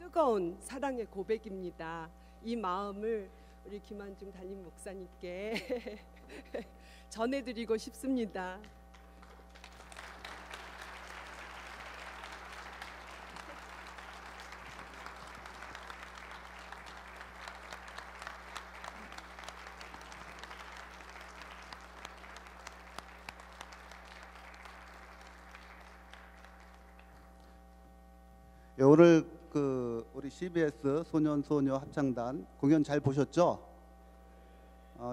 뜨거운 사랑의 고백입니다. 이 마음을 우리 김한중 담임 목사님께 전해드리고 싶습니다. 오늘 우리 CBS 소년소녀 합창단 공연 잘 보셨죠?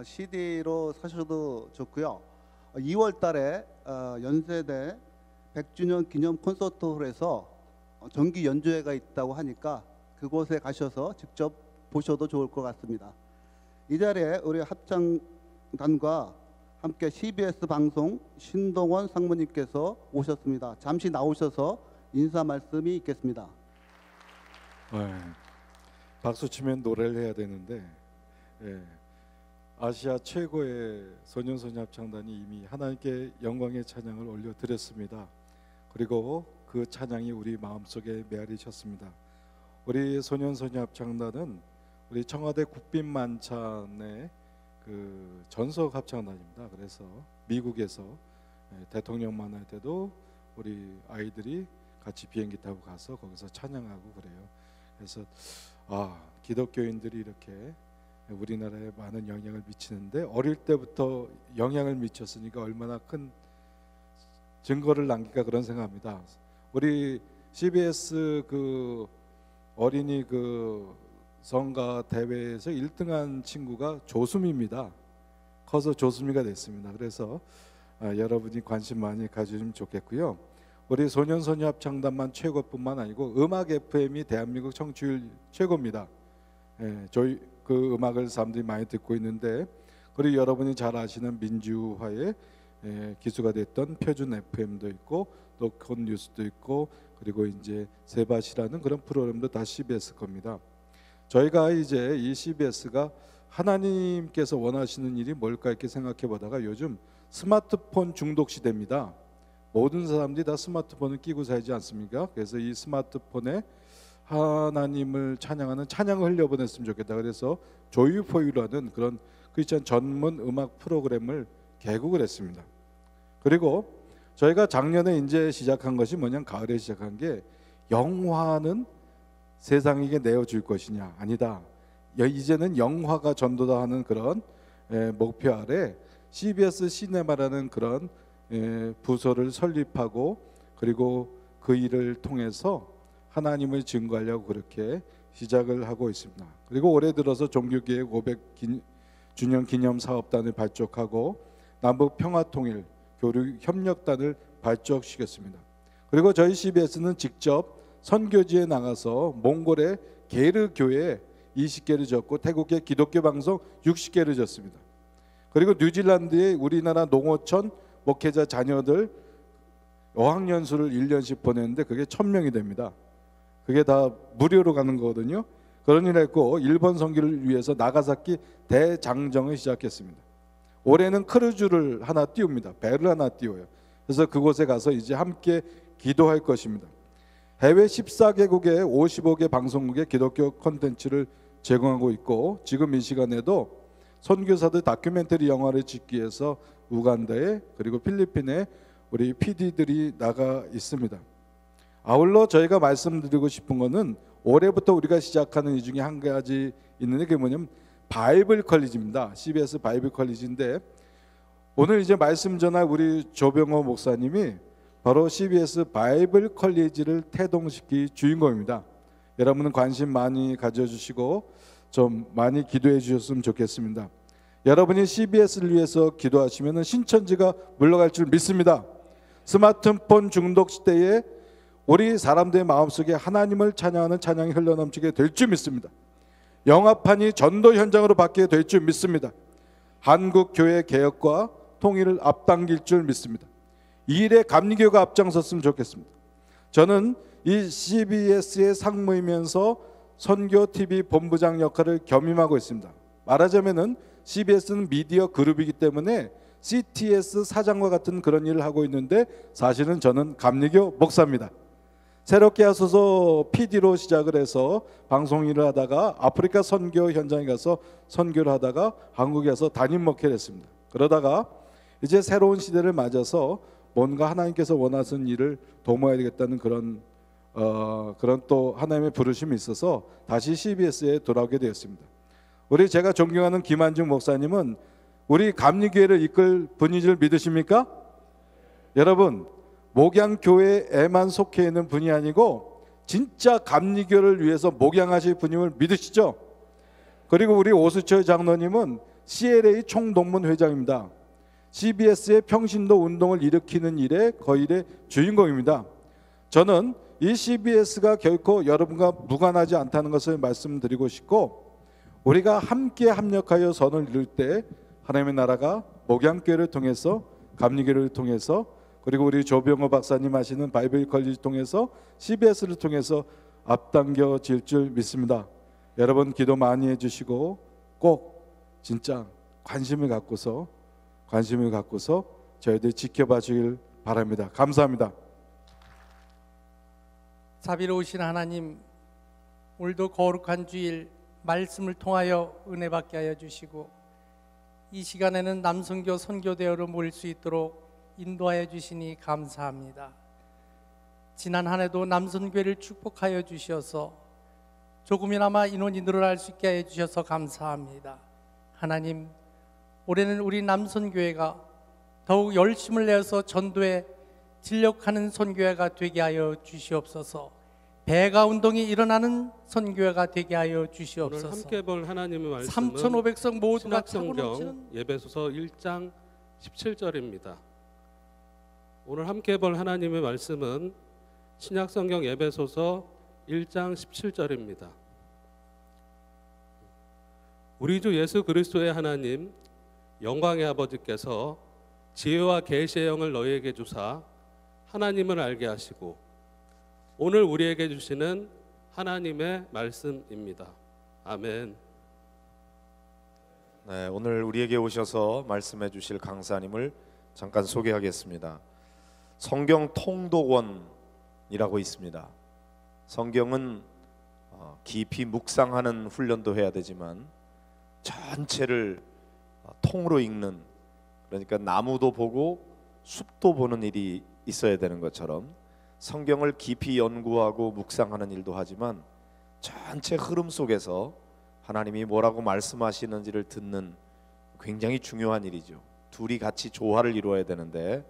CD로 사셔도 좋고요. 2월 달에 연세대 100주년 기념 콘서트홀에서 정기 연주회가 있다고 하니까 그곳에 가셔서 직접 보셔도 좋을 것 같습니다. 이 자리에 우리 합창단과 함께 CBS 방송 신동원 상무님께서 오셨습니다. 잠시 나오셔서 인사 말씀이 있겠습니다. 박수 치면 노래를 해야 되는데, 아시아 최고의 소년소녀 합창단이 이미 하나님께 영광의 찬양을 올려드렸습니다. 그리고 그 찬양이 우리 마음속에 메아리셨습니다. 우리 소년소녀 합창단은 우리 청와대 국빈만찬의 그 전속 합창단입니다. 그래서 미국에서 대통령 만날 때도 우리 아이들이 같이 비행기 타고 가서 거기서 찬양하고 그래요. 그래서 기독교인들이 이렇게 우리나라에 많은 영향을 미치는데 어릴 때부터 영향을 미쳤으니까 얼마나 큰 증거를 남길까 그런 생각합니다. 우리 CBS 그 어린이 그 성가 대회에서 1등한 친구가 조수미입니다. 커서 조수미가 됐습니다. 그래서 여러분이 관심 많이 가지시면 좋겠고요. 우리 소년소녀 합창단만 최고뿐만 아니고 음악 FM이 대한민국 청취율 최고입니다. 저희 그 음악을 사람들이 많이 듣고 있는데, 그리고 여러분이 잘 아시는 민주화의 기수가 됐던 표준 FM도 있고 또 콘뉴스도 있고 그리고 이제 세바시라는 그런 프로그램도 다 CBS 겁니다. 저희가 이제 이 CBS가 하나님께서 원하시는 일이 뭘까 이렇게 생각해 보다가 요즘 스마트폰 중독 시대입니다. 모든 사람들이 다 스마트폰을 끼고 살지 않습니까? 그래서 이 스마트폰에 하나님을 찬양하는 찬양을 흘려보냈으면 좋겠다. 그래서 조이포유라는 그런 크리스천 전문 음악 프로그램을 개국을 했습니다. 그리고 저희가 작년에 이제 시작한 것이 뭐냐면 가을에 시작한 게 영화는 세상에게 내어줄 것이냐? 아니다. 이제는 영화가 전도다 하는 그런 목표 아래 CBS 시네마라는 그런 부서를 설립하고 그리고 그 일을 통해서 하나님을 증거하려고 그렇게 시작을 하고 있습니다. 그리고 올해 들어서 종교개혁 500주년 기념 사업단을 발족하고 남북 평화통일 교류 협력단을 발족시켰습니다. 그리고 저희 CBS는 직접 선교지에 나가서 몽골의 게르 교회 20개를 졌고 태국의 기독교 방송 60개를 졌습니다. 그리고 뉴질랜드의 우리나라 농어촌 목회자 자녀들 어학연수를 1년씩 보냈는데 그게 1000명이 됩니다. 그게 다 무료로 가는 거거든요. 그런 일을 했고 일본 선교를 위해서 나가사키 대장정을 시작했습니다. 올해는 크루즈를 하나 띄웁니다. 배를 하나 띄워요. 그래서 그곳에 가서 이제 함께 기도할 것입니다. 해외 14개국의 55개 방송국의 기독교 콘텐츠를 제공하고 있고 지금 이 시간에도 선교사들 다큐멘터리 영화를 찍기 위해서 우간다에 그리고 필리핀에 우리 PD들이 나가 있습니다. 아울러 저희가 말씀드리고 싶은 것은 올해부터 우리가 시작하는 이 중에 한 가지 있는데 그게 뭐냐면 바이블 컬리지입니다. CBS 바이블 컬리지인데 오늘 이제 말씀 전할 우리 조병호 목사님이 바로 CBS 바이블 컬리지를 태동시킬 주인공입니다. 여러분은 관심 많이 가져주시고 좀 많이 기도해 주셨으면 좋겠습니다. 여러분이 CBS를 위해서 기도하시면 신천지가 물러갈 줄 믿습니다. 스마트폰 중독 시대에 우리 사람들의 마음속에 하나님을 찬양하는 찬양이 흘러넘치게 될 줄 믿습니다. 영화판이 전도 현장으로 바뀌게 될 줄 믿습니다. 한국 교회 개혁과 통일을 앞당길 줄 믿습니다. 이 일에 감리교가 앞장섰으면 좋겠습니다. 저는 이 CBS의 상무이면서 선교TV 본부장 역할을 겸임하고 있습니다. 말하자면은 CBS는 미디어 그룹이기 때문에 CTS 사장과 같은 그런 일을 하고 있는데 사실은 저는 감리교 목사입니다. 새롭게 하소서 PD로 시작을 해서 방송 일을 하다가 아프리카 선교 현장에 가서 선교를 하다가 한국에 와서 담임 목회를 했습니다. 그러다가 이제 새로운 시대를 맞아서 뭔가 하나님께서 원하시는 일을 도모해야 되겠다는 그런 또 하나님의 부르심이 있어서 다시 CBS에 돌아오게 되었습니다. 우리 제가 존경하는 김한중 목사님은 우리 감리교회를 이끌 분인 줄 믿으십니까? 여러분, 목양교회에만 속해 있는 분이 아니고 진짜 감리교를 위해서 목양하실 분임을 믿으시죠? 그리고 우리 오수철 장로님은 CLA 총동문 회장입니다. CBS의 평신도 운동을 일으키는 일에 거일의 주인공입니다. 저는 이 CBS가 결코 여러분과 무관하지 않다는 것을 말씀드리고 싶고, 우리가 함께 합력하여 선을 이룰 때 하나님의 나라가 목양교회를 통해서, 감리교회를 통해서, 그리고 우리 조병호 박사님 하시는 바이블 컬리지 통해서, CBS를 통해서 앞당겨질 줄 믿습니다. 여러분 기도 많이 해주시고 꼭 진짜 관심을 갖고서 저희들 지켜봐 주길 바랍니다. 감사합니다. 자비로우신 하나님, 오늘도 거룩한 주일 말씀을 통하여 은혜 받게 하여 주시고, 이 시간에는 남선교 선교대회로 모일 수 있도록 인도하여 주시니 감사합니다. 지난 한 해도 남선교회를 축복하여 주셔서 조금이나마 인원이 늘어날 수 있게 해 주셔서 감사합니다. 하나님, 올해는 우리 남선교회가 더욱 열심을 내어서 전도에 진력하는 선교회가 되게 하여 주시옵소서. 배가 운동이 일어나는 선교회가 되게 하여 주시옵소서. 오늘 함께 볼 하나님의 말씀은 3,500성 모두가 차고 신약성경 넘치는 예배소서 1장 17절입니다. 오늘 함께 볼 하나님의 말씀은 신약성경 예배소서 1장 17절입니다. 우리 주 예수 그리스도의 하나님 영광의 아버지께서 지혜와 계시의 영을 너희에게 주사 하나님을 알게 하시고 오늘 우리에게 주시는 하나님의 말씀입니다. 아멘. 네, 오늘 우리에게 오셔서 말씀해 주실 강사님을 잠깐 소개하겠습니다. 성경 통독원이라고 있습니다. 성경은 깊이 묵상하는 훈련도 해야 되지만 전체를 통으로 읽는, 그러니까 나무도 보고 숲도 보는 일이 있어야 되는 것처럼 성경을 깊이 연구하고 묵상하는 일도 하지만 전체 흐름 속에서 하나님이 뭐라고 말씀하시는지를 듣는 굉장히 중요한 일이죠. 둘이 같이 조화를 이루어야 되는데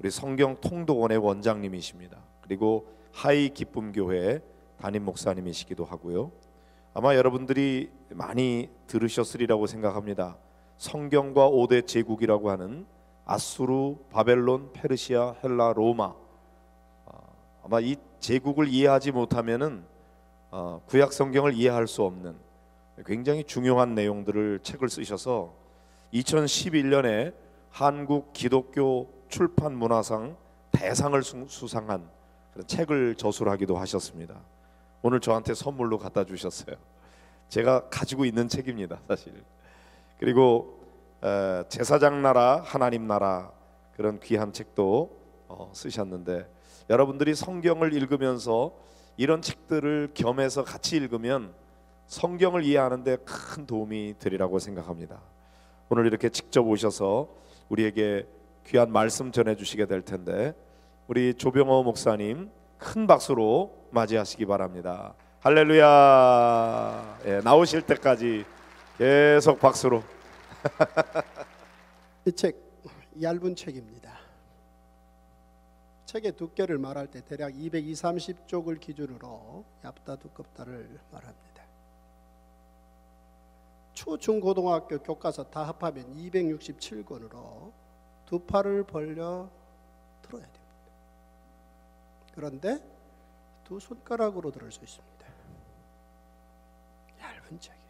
우리 성경 통독원의 원장님이십니다. 그리고 하이 기쁨교회 담임 목사님이시기도 하고요. 아마 여러분들이 많이 들으셨으리라고 생각합니다. 성경과 5대 제국이라고 하는 아수르, 바벨론, 페르시아, 헬라, 로마. 아마 이 제국을 이해하지 못하면은 구약 성경을 이해할 수 없는 굉장히 중요한 내용들을 책을 쓰셔서 2011년에 한국 기독교 출판 문화상 대상을 수상한 그런 책을 저술하기도 하셨습니다. 오늘 저한테 선물로 갖다 주셨어요. 제가 가지고 있는 책입니다, 사실. 그리고 제사장 나라, 하나님 나라, 그런 귀한 책도 쓰셨는데, 여러분들이 성경을 읽으면서 이런 책들을 겸해서 같이 읽으면 성경을 이해하는 데 큰 도움이 되리라고 생각합니다. 오늘 이렇게 직접 오셔서 우리에게 귀한 말씀 전해주시게 될 텐데, 우리 조병호 목사님 큰 박수로 맞이하시기 바랍니다. 할렐루야. 예, 나오실 때까지 계속 박수로. 이 책 얇은 책입니다. 책의 두께를 말할 때 대략 220-30쪽을 기준으로 얇다 두껍다를 말합니다. 초중고등학교 교과서 다 합하면 267권으로 두 팔을 벌려 들어야 됩니다. 그런데 두 손가락으로 들을 수 있습니다. 얇은 책입니다.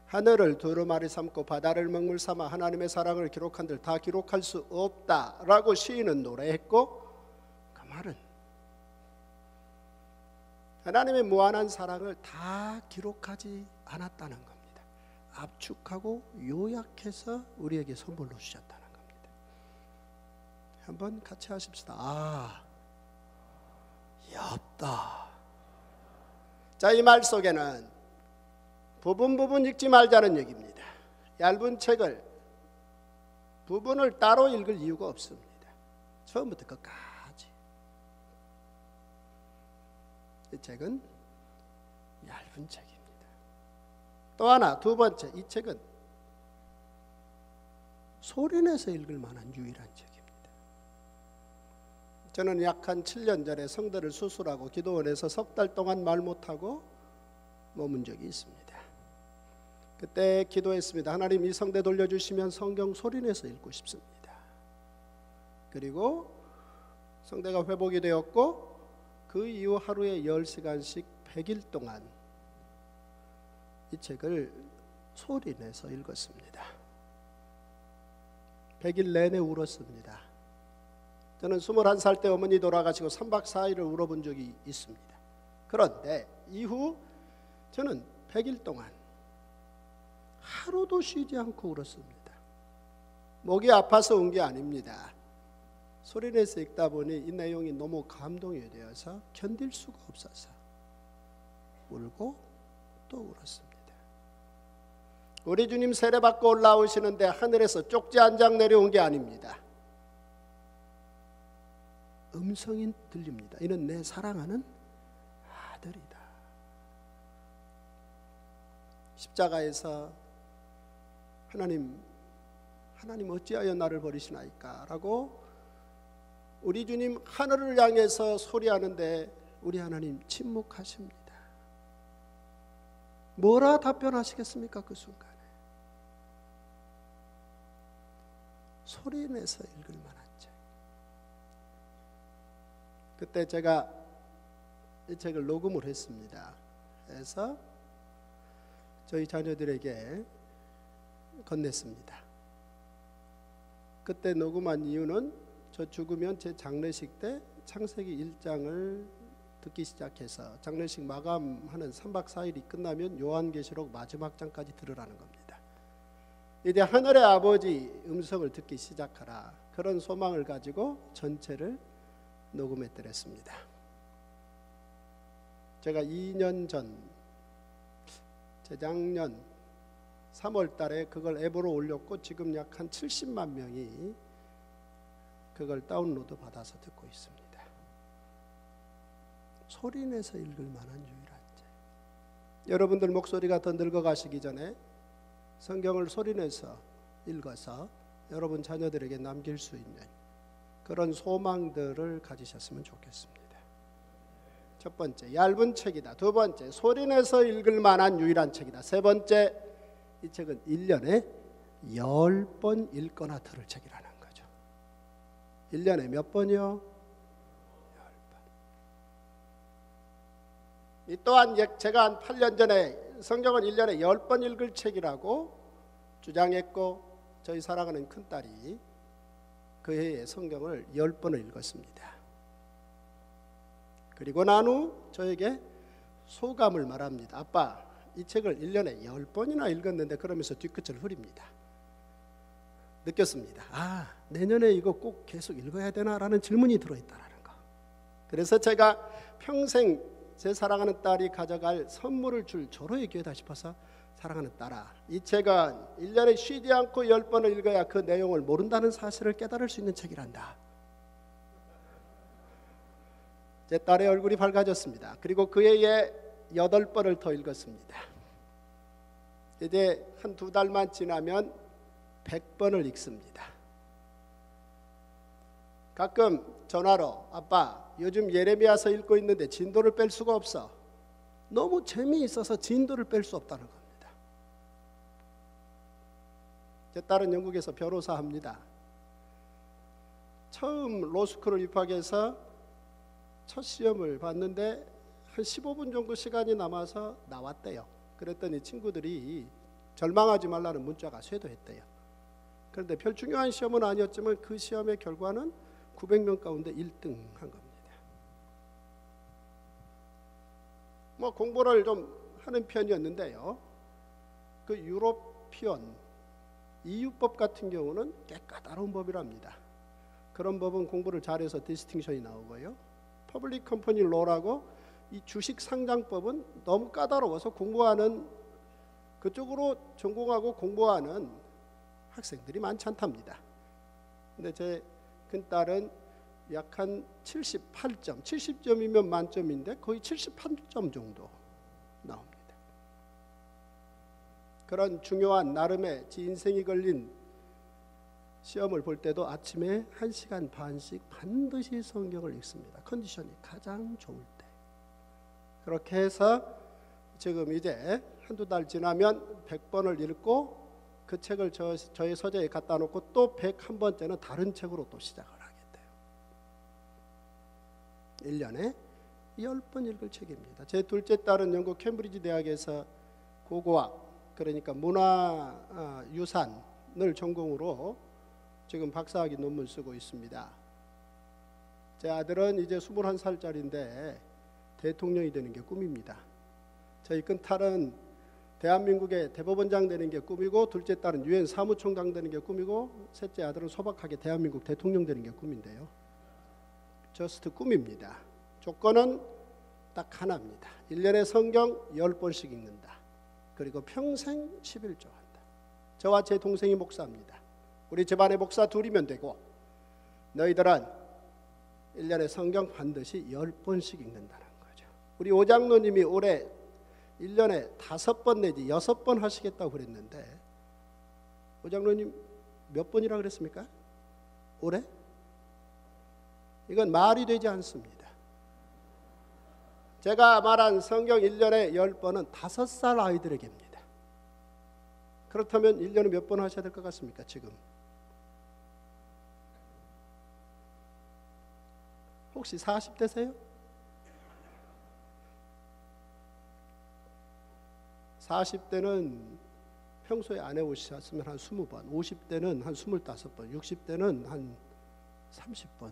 하늘을 두루마리 삼고 바다를 먹물 삼아 하나님의 사랑을 기록한들 다 기록할 수 없다라고 시인은 노래했고, 그 말은 하나님의 무한한 사랑을 다 기록하지 않았다는 겁니다. 압축하고 요약해서 우리에게 선물로 주셨다는 겁니다. 한번 같이 하십시다. 없다. 자, 이 말 속에는 부분 읽지 말자는 얘기입니다. 얇은 책을 부분을 따로 읽을 이유가 없습니다. 처음부터 끝까지. 이 책은 얇은 책입니다. 또 하나, 두 번째, 이 책은 소리내서 읽을 만한 유일한 책입니다. 저는 약 한 7년 전에 성대를 수술하고 기도원에서 석 달 동안 말 못하고 머문 적이 있습니다. 그때 기도했습니다. 하나님, 이 성대 돌려주시면 성경 소리내서 읽고 싶습니다. 그리고 성대가 회복이 되었고 그 이후 하루에 10시간씩 100일 동안 이 책을 소리내서 읽었습니다. 100일 내내 울었습니다. 저는 21살 때 어머니 돌아가시고 3박 4일을 울어본 적이 있습니다. 그런데 이후 저는 100일 동안 하루도 쉬지 않고 울었습니다. 목이 아파서 운 게 아닙니다. 소리내서 읽다 보니 이 내용이 너무 감동이 되어서 견딜 수가 없어서 울고 또 울었습니다. 우리 주님 세례받고 올라오시는데 하늘에서 쪽지 한 장 내려온 게 아닙니다. 음성이 들립니다. 이는 내 사랑하는 아들이다. 십자가에서 하나님 어찌하여 나를 버리시나이까 라고 우리 주님 하늘을 향해서 소리하는데 우리 하나님 침묵하십니다. 뭐라 답변하시겠습니까? 그 순간에 소리내서 읽을 만한 책. 그때 제가 이 책을 녹음을 했습니다. 그래서 저희 자녀들에게 건넸습니다. 그때 녹음한 이유는 저 죽으면 제 장례식 때 창세기 1장을 듣기 시작해서 장례식 마감하는 3박 4일이 끝나면 요한계시록 마지막 장까지 들으라는 겁니다. 이제 하늘의 아버지 음성을 듣기 시작하라. 그런 소망을 가지고 전체를 녹음했더랬습니다. 제가 2년 전 재작년 3월 달에 그걸 앱으로 올렸고 지금 약 한 70만 명이 그걸 다운로드 받아서 듣고 있습니다. 소리내서 읽을 만한 유일한 책. 여러분들 목소리가 더 늙어가시기 전에 성경을 소리내서 읽어서 여러분 자녀들에게 남길 수 있는 그런 소망들을 가지셨으면 좋겠습니다. 첫 번째, 얇은 책이다. 두 번째, 소리내서 읽을 만한 유일한 책이다. 세 번째, 이 책은 1년에 10번 읽거나 들을 책이라는 거죠. 1년에 몇 번이요? 10번. 이 또한 제가 한 8년 전에 성경은 1년에 10번 읽을 책이라고 주장했고 저희 사랑하는 큰딸이 그 해에 성경을 10번을 읽었습니다. 그리고 난 후 저에게 소감을 말합니다. 아빠, 이 책을 1년에 10번이나 읽었는데 그러면서 뒤끝을 흐립니다. 느꼈습니다. 아, 내년에 이거 꼭 계속 읽어야 되나라는 질문이 들어있다는 거. 그래서 제가 평생 제 사랑하는 딸이 가져갈 선물을 줄 조로의 기회다 싶어서 사랑하는 딸아, 이 책은 1년에 쉬지 않고 10번을 읽어야 그 내용을 모른다는 사실을 깨달을 수 있는 책이란다. 제 딸의 얼굴이 밝아졌습니다. 그리고 그 해에 8번을 더 읽었습니다. 이제 한 2달만 지나면 100번을 읽습니다. 가끔 전화로 아빠 요즘 예레미야서 읽고 있는데 진도를 뺄 수가 없어. 너무 재미있어서 진도를 뺄 수 없다는 겁니다. 제 딸은 영국에서 변호사 합니다. 처음 로스쿨을 입학해서 첫 시험을 봤는데 한 15분 정도 시간이 남아서 나왔대요. 그랬더니 친구들이 절망하지 말라는 문자가 쇄도했대요. 그런데 별 중요한 시험은 아니었지만 그 시험의 결과는 900명 가운데 1등 한 겁니다. 뭐 공부를 좀 하는 편이었는데요. 그 유로피언 EU법 같은 경우는 꽤 까다로운 법이랍니다. 그런 법은 공부를 잘해서 디스팅션이 나오고요. 퍼블릭 컴퍼니 로라고 이 주식 상장법은 너무 까다로워서 공부하는 그쪽으로 전공하고 공부하는 학생들이 많지 않답니다. 근데 제 큰딸은 약 한 78점, 70점이면 만점인데 거의 78점 정도 나옵니다. 그런 중요한 나름의 지 인생이 걸린 시험을 볼 때도 아침에 1시간 반씩 반드시 성경을 읽습니다. 컨디션이 가장 좋을 때. 그렇게 해서 지금 이제 한두 달 지나면 100번을 읽고 그 책을 저의 서재에 갖다 놓고 또 101번째는 다른 책으로 또 시작을 하게 돼요. 1년에 10번 읽을 책입니다. 제 둘째 딸은 영국 캠브리지 대학에서 고고학, 그러니까 문화유산을 전공으로 지금 박사학위 논문 쓰고 있습니다. 제 아들은 이제 21살짜리인데 대통령이 되는 게 꿈입니다. 저희 큰 딸은 대한민국의 대법원장 되는 게 꿈이고, 둘째 딸은 유엔 사무총장 되는 게 꿈이고, 셋째 아들은 소박하게 대한민국 대통령 되는 게 꿈인데요. 저스트 꿈입니다. 조건은 딱 하나입니다. 1년에 성경 10번씩 읽는다. 그리고 평생 11조 한다. 저와 제 동생이 목사입니다. 우리 집안에 목사 둘이면 되고, 너희들은 1년에 성경 반드시 10번씩 읽는다는 거죠. 우리 오장로님이 올해 1년에 5번 내지 6번 하시겠다고 그랬는데, 오장로님 몇 번이라 그랬습니까? 올해? 이건 말이 되지 않습니다. 제가 말한 성경 1년에 10번은 5살 아이들에게입니다. 그렇다면 1년에 몇 번 하셔야 될 것 같습니까? 지금 혹시 40대세요? 40대는 평소에 안 해오셨으면 한 20번, 50대는 한 25번, 60대는 한 30번.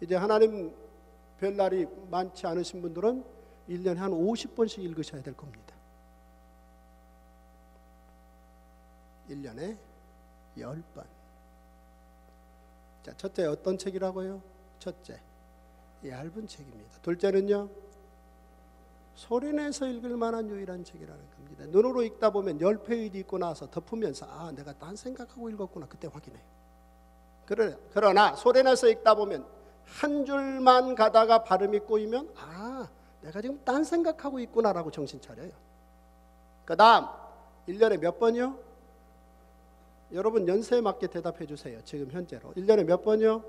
이제 하나님 별 날이 많지 않으신 분들은 1년에 한 50번씩 읽으셔야 될 겁니다. 1년에 10번. 자, 첫째 어떤 책이라고요? 첫째, 얇은 책입니다. 둘째는요, 소리내서 읽을 만한 유일한 책이라는 겁니다. 눈으로 읽다 보면 10페이지 읽고 나서 덮으면서 아, 내가 딴 생각하고 읽었구나, 그때 확인해요. 그러나 소리내서 읽다 보면 한 줄만 가다가 발음이 꼬이면 아, 내가 지금 딴 생각하고 있구나라고 정신 차려요. 그 다음 1년에 몇 번이요? 여러분 연세에 맞게 대답해 주세요. 지금 현재로 1년에 몇 번이요?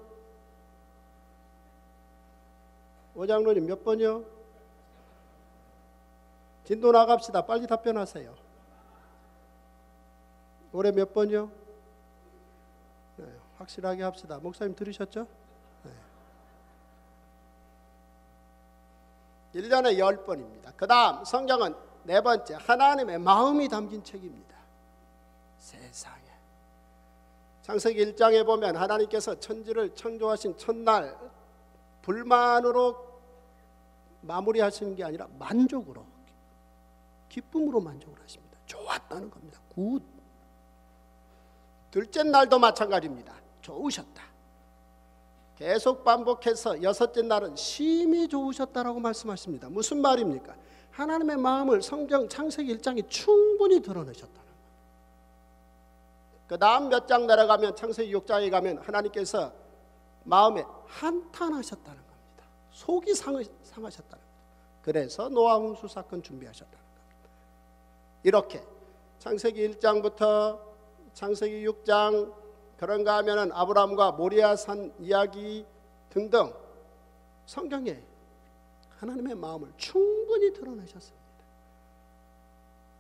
오장로님 몇 번이요? 진도 나갑시다. 빨리 답변하세요. 올해 몇 번이요? 네, 확실하게 합시다. 목사님 들으셨죠? 네. 1년에 10번입니다. 그 다음 성경은 네 번째, 하나님의 마음이 담긴 책입니다. 세상에. 창세기 1장에 보면 하나님께서 천지를 창조하신 첫날 불만으로 마무리하시는 게 아니라 만족으로, 기쁨으로 만족을 하십니다. 좋았다는 겁니다. 굿. 둘째 날도 마찬가지입니다. 좋으셨다. 계속 반복해서 여섯째 날은 심히 좋으셨다라고 말씀하십니다. 무슨 말입니까? 하나님의 마음을 성경 창세기 1장에 충분히 드러내셨다는 거예요. 그 다음 몇 장 내려가면 창세기 6장에 가면 하나님께서 마음에 한탄하셨다는 겁니다. 속이 상하셨다는 겁니다. 그래서 노아 홍수 사건 준비하셨다는 겁니다. 이렇게 창세기 1장부터 창세기 6장, 그런가 하면은 아브라함과 모리아산 이야기 등등 성경에 하나님의 마음을 충분히 드러내셨습니다.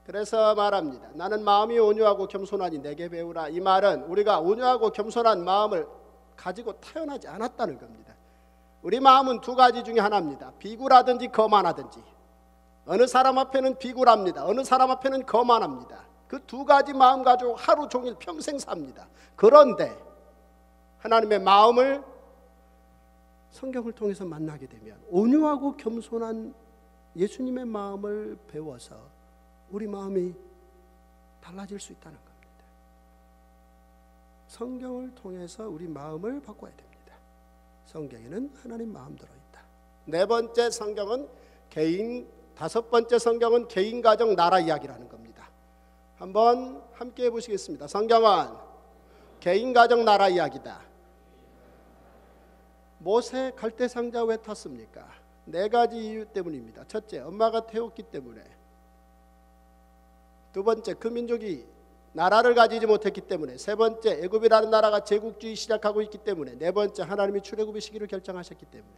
그래서 말합니다. 나는 마음이 온유하고 겸손하니 내게 배우라. 이 말은 우리가 온유하고 겸손한 마음을 가지고 태어나지 않았다는 겁니다. 우리 마음은 두 가지 중에 하나입니다. 비굴하든지 거만하든지. 어느 사람 앞에는 비굴합니다. 어느 사람 앞에는 거만합니다. 그 두 가지 마음 가지고 하루 종일 평생 삽니다. 그런데 하나님의 마음을 성경을 통해서 만나게 되면 온유하고 겸손한 예수님의 마음을 배워서 우리 마음이 달라질 수 있다는 겁니다. 성경을 통해서 우리 마음을 바꿔야 됩니다. 성경에는 하나님 마음 들어있다. 네 번째 성경은 다섯 번째 성경은 개인, 가정, 나라 이야기라는 겁니다. 한번 함께 해보시겠습니다. 성경은 개인, 가정, 나라 이야기다. 모세 갈대상자 왜 탔습니까? 네 가지 이유 때문입니다. 첫째, 엄마가 태웠기 때문에. 두 번째, 그 민족이 나라를 가지지 못했기 때문에. 세 번째, 애굽이라는 나라가 제국주의 시작하고 있기 때문에. 네 번째, 하나님이 출애굽의 시기를 결정하셨기 때문에.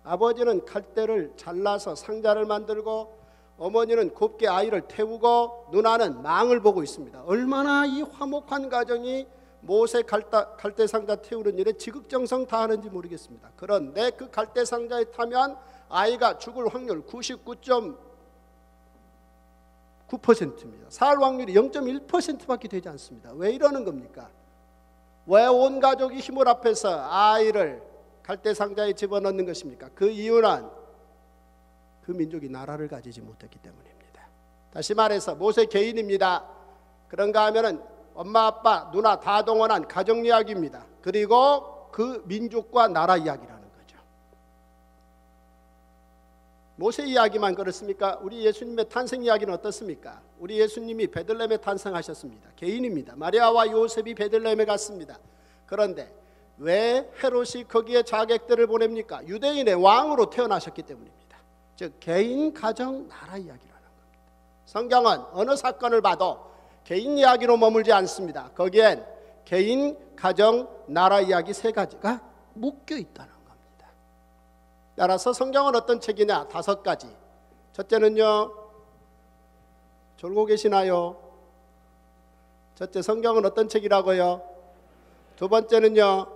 아버지는 갈대를 잘라서 상자를 만들고 어머니는 곱게 아이를 태우고 누나는 망을 보고 있습니다. 얼마나 이 화목한 가정이 모세 갈대 상자 태우는 일에 지극정성 다하는지 모르겠습니다. 그런데 그 갈대 상자에 타면 아이가 죽을 확률 99.9%입니다. 살 확률이 0.1%밖에 되지 않습니다. 왜 이러는 겁니까? 왜 온 가족이 힘을 합해서 아이를 갈대 상자에 집어넣는 것입니까? 그 이유는 그 민족이 나라를 가지지 못했기 때문입니다. 다시 말해서 모세 개인입니다. 그런가 하면은 엄마, 아빠, 누나 다 동원한 가정 이야기입니다. 그리고 그 민족과 나라 이야기라는 거죠. 모세 이야기만 그렇습니까? 우리 예수님의 탄생 이야기는 어떻습니까? 우리 예수님이 베들레헴에 탄생하셨습니다. 개인입니다. 마리아와 요셉이 베들레헴에 갔습니다. 그런데 왜 헤롯이 거기에 자객들을 보냅니까? 유대인의 왕으로 태어나셨기 때문입니다. 즉 개인, 가정, 나라 이야기라는 겁니다. 성경은 어느 사건을 봐도 개인 이야기로 머물지 않습니다. 거기엔 개인, 가정, 나라 이야기 세 가지가 묶여 있다는 겁니다. 따라서 성경은 어떤 책이냐? 다섯 가지. 첫째는요, 졸고 계시나요? 첫째, 성경은 어떤 책이라고요? 두 번째는요,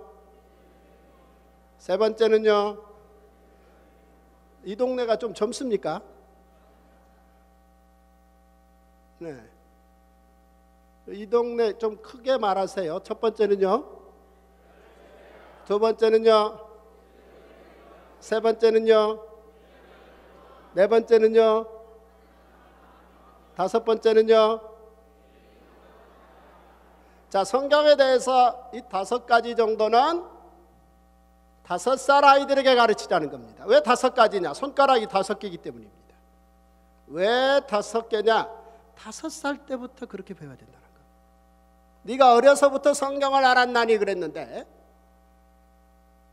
세 번째는요, 이 동네가 좀 젊습니까? 네. 이 동네 좀 크게 말하세요. 첫 번째는요, 두 번째는요, 세 번째는요, 네 번째는요, 다섯 번째는요. 자, 성경에 대해서 이 다섯 가지 정도는 5살 아이들에게 가르치자는 겁니다. 왜 5가지냐? 손가락이 5개이기 때문입니다. 왜 5개냐? 5살 때부터 그렇게 배워야 된다는 겁니다. 네가 어려서부터 성경을 알았나니 그랬는데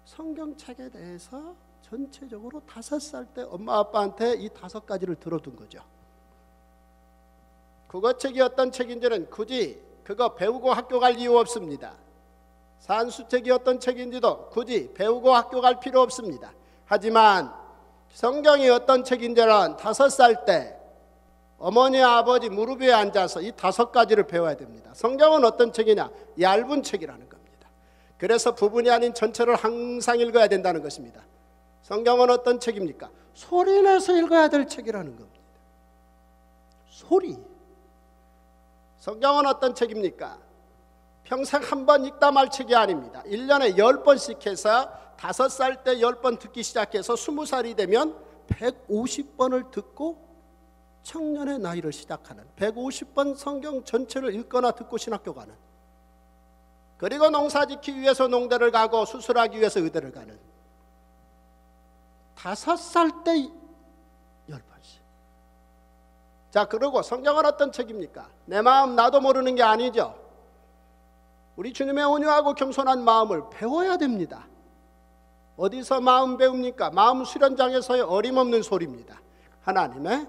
성경책에 대해서 전체적으로 5살 때 엄마 아빠한테 이 5가지를 들어둔 거죠. 국어책이 어떤 책인지는 굳이 그거 배우고 학교 갈 이유 없습니다. 산수책이 어떤 책인지도 굳이 배우고 학교 갈 필요 없습니다. 하지만 성경이 어떤 책인지는 5살 때 어머니 아버지 무릎 위에 앉아서 이 5가지를 배워야 됩니다. 성경은 어떤 책이냐? 얇은 책이라는 겁니다. 그래서 부분이 아닌 전체를 항상 읽어야 된다는 것입니다. 성경은 어떤 책입니까? 소리내서 읽어야 될 책이라는 겁니다. 소리. 성경은 어떤 책입니까? 평생 한 번 읽다 말 책이 아닙니다. 1년에 10번씩 해서 5살 때 10번 듣기 시작해서 20살이 되면 150번을 듣고 청년의 나이를 시작하는 150번 성경 전체를 읽거나 듣고 신학교 가는, 그리고 농사 짓기 위해서 농대를 가고 수술하기 위해서 의대를 가는 5살 때 10번씩. 자, 그리고 성경은 어떤 책입니까? 내 마음 나도 모르는 게 아니죠. 우리 주님의 온유하고 겸손한 마음을 배워야 됩니다. 어디서 마음 배웁니까? 마음 수련장에서의 어림없는 소리입니다. 하나님의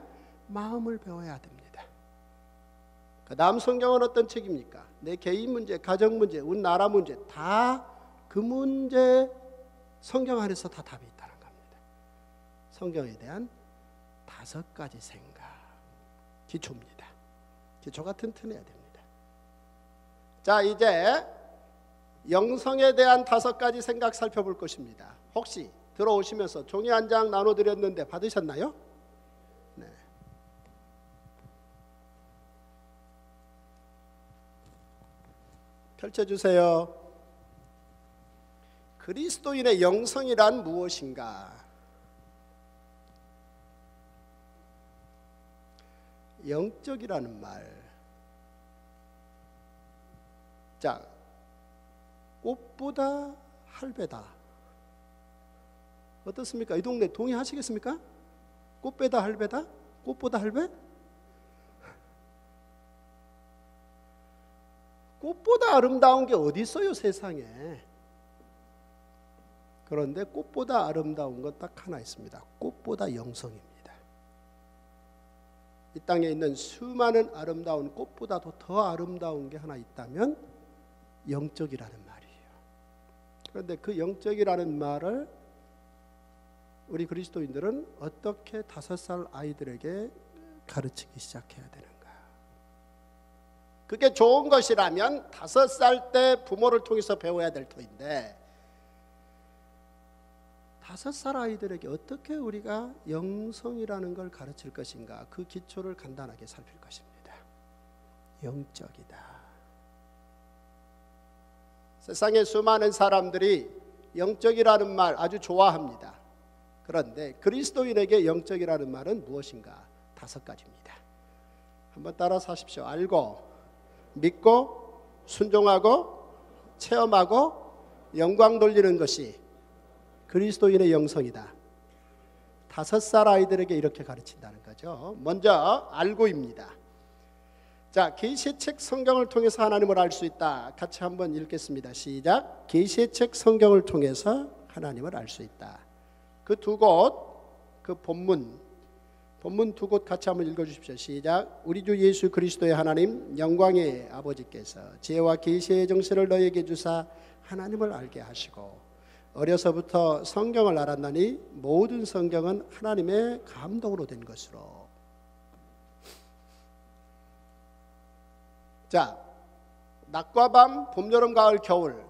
마음을 배워야 됩니다. 그 다음 성경은 어떤 책입니까? 내 개인 문제, 가정 문제, 우리 나라 문제, 다 그 문제 성경 안에서 다 답이 있다는 겁니다. 성경에 대한 5가지 생각, 기초입니다. 기초가 튼튼해야 됩니다. 자, 이제 영성에 대한 5가지 생각 살펴볼 것입니다. 혹시 들어오시면서 종이 한 장 나눠드렸는데 받으셨나요? 네. 펼쳐주세요. 그리스도인의 영성이란 무엇인가? 영적이라는 말. 자, 꽃보다 할배다. 어떻습니까? 이 동네 동의하시겠습니까? 꽃배다 할배다? 꽃보다 할배? 꽃보다 아름다운 게 어디 있어요, 세상에. 그런데 꽃보다 아름다운 건 딱 하나 있습니다. 꽃보다 영성입니다. 이 땅에 있는 수많은 아름다운 꽃보다도 더 아름다운 게 하나 있다면 영적이라는 말이에요. 그런데 그 영적이라는 말을 우리 그리스도인들은 어떻게 5살 아이들에게 가르치기 시작해야 되는가? 그게 좋은 것이라면 5살 때 부모를 통해서 배워야 될 터인데 5살 아이들에게 어떻게 우리가 영성이라는 걸 가르칠 것인가? 그 기초를 간단하게 살필 것입니다. 영적이다. 세상의 수많은 사람들이 영적이라는 말 아주 좋아합니다. 그런데 그리스도인에게 영적이라는 말은 무엇인가? 5가지입니다. 한번 따라서 하십시오. 알고, 믿고, 순종하고, 체험하고, 영광 돌리는 것이 그리스도인의 영성이다. 5살 아이들에게 이렇게 가르친다는 거죠. 먼저 알고입니다. 자, 계시의 책 성경을 통해서 하나님을 알 수 있다. 같이 한번 읽겠습니다. 시작. 계시의 책 성경을 통해서 하나님을 알 수 있다. 그 두 곳, 그 본문 두 곳 같이 한번 읽어주십시오. 시작. 우리 주 예수 그리스도의 하나님 영광의 아버지께서 지혜와 계시의 정신을 너희에게 주사 하나님을 알게 하시고 어려서부터 성경을 알았나니 모든 성경은 하나님의 감동으로 된 것으로. 자, 낮과 밤, 봄, 여름, 가을, 겨울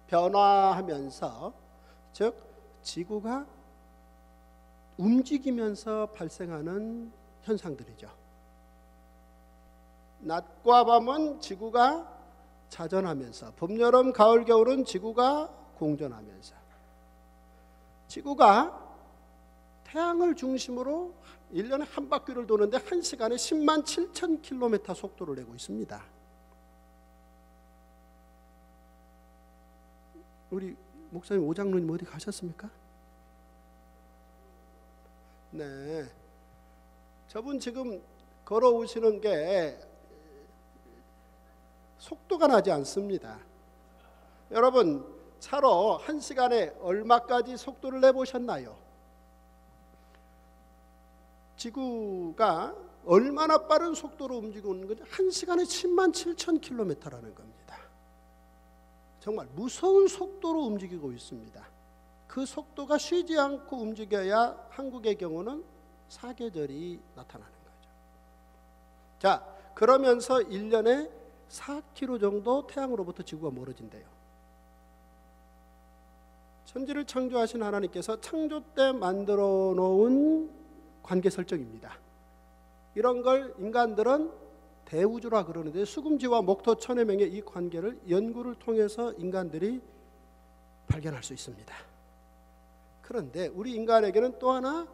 변화하면서, 즉 지구가 움직이면서 발생하는 현상들이죠. 낮과 밤은 지구가 자전하면서, 봄, 여름, 가을, 겨울은 지구가 공전하면서, 지구가 태양을 중심으로 1년에 한 바퀴를 도는데 1시간에 10만 7천 킬로미터 속도를 내고 있습니다. 우리 목사님 오장로님 어디 가셨습니까? 네, 저분 지금 걸어오시는 게 속도가 나지 않습니다. 여러분 차로 1시간에 얼마까지 속도를 내보셨나요? 지구가 얼마나 빠른 속도로 움직이고 있는 건지 1시간에 10만 7천 킬로미터라는 겁니다. 정말 무서운 속도로 움직이고 있습니다. 그 속도가 쉬지 않고 움직여야 한국의 경우는 사계절이 나타나는 거죠. 자, 그러면서 1년에 4km 정도 태양으로부터 지구가 멀어진대요. 천지를 창조하신 하나님께서 창조 때 만들어 놓은 관계 설정입니다. 이런 걸 인간들은 대우주라 그러는데 수금지와 목토 천의 명의 이 관계를 연구를 통해서 인간들이 발견할 수 있습니다. 그런데 우리 인간에게는 또 하나,